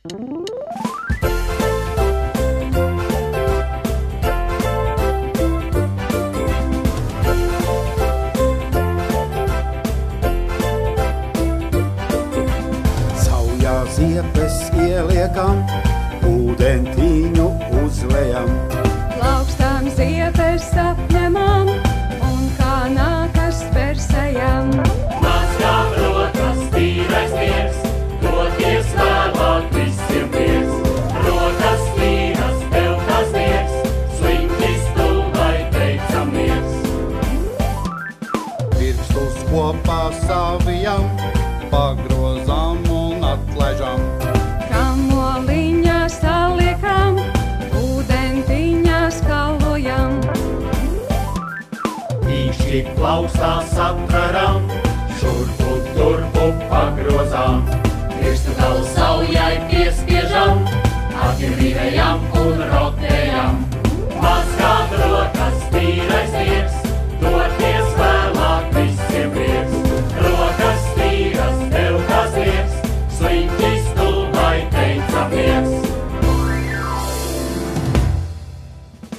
Saujā ziepes ieliekam, ūdentiņu uzlejam. Plaukstām ziepes apņemam un kā nākas persējam. Mazgām rokas, tīrais miegs, doties vēlāk visiem prieks. Rokas tīras, tev tas niegs, sliņķis tuvai teicamies. Pirkstus kopā savijam, pagrozām un atlaižam. Kamoliņā saliekam, ūdentiņā skalojam. Īšķi plaustās atveram, šurpu turpu pagrozām. Pirkstu galu saujai piespiežam, atvirvējam un rotējam. Mazgām rokas, tīrais miegs,